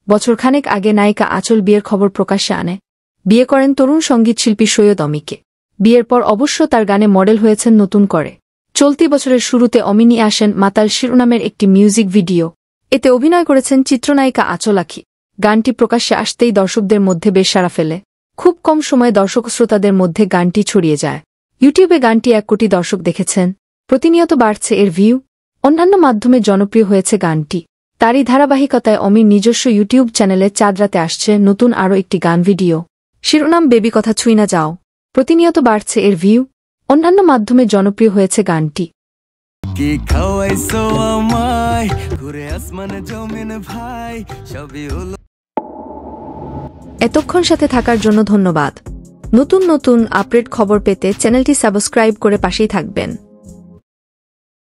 বছরখানেক আগে নায়িকা আঁচল বিয়ের খবর প্রকাশ্যে আনে। বিয়ে করেন তরুণ সঙ্গীত শিল্পী সৈয়দ অমিকে। বিয়ের পর অবশ্য তার গানে মডেল হয়েছেন নতুন করে। চলতি বছরের শুরুতে অমি নিয়ে আসেন মাতাল শিরোনামের একটি মিউজিক ভিডিও। এতে অভিনয় করেছেন চিত্রনায়িকা আঁচল আঁখি। গানটি প্রকাশ্যে আসতেই দর্শকদের মধ্যে বেশ সাড়া ফেলে। খুব কম সময়ে দর্শক শ্রোতাদের মধ্যে গানটি ছড়িয়ে যায়। ইউটিউবে গানটি 1 কোটি দর্শক দেখেছেন। প্রতিনিয়ত বাড়ছে এর ভিউ। অন্যান্য মাধ্যমে জনপ্রিয় হয়েছে গানটি। তারই ধারাবাহিকতায় অমির নিজস্ব ইউটিউব চ্যানেলে চাঁদ রাতে আসছে নতুন আরও একটি গান ভিডিও। শিরোনাম বেবি কথা ছুঁই না যাও। প্রতিনিয়ত বাড়ছে এর ভিউ। অন্যান্য মাধ্যমে জনপ্রিয় হয়েছে গানটি। এতক্ষণ সাথে থাকার জন্য ধন্যবাদ। নতুন নতুন আপডেট খবর পেতে চ্যানেলটি সাবস্ক্রাইব করে পাশেই থাকবেন।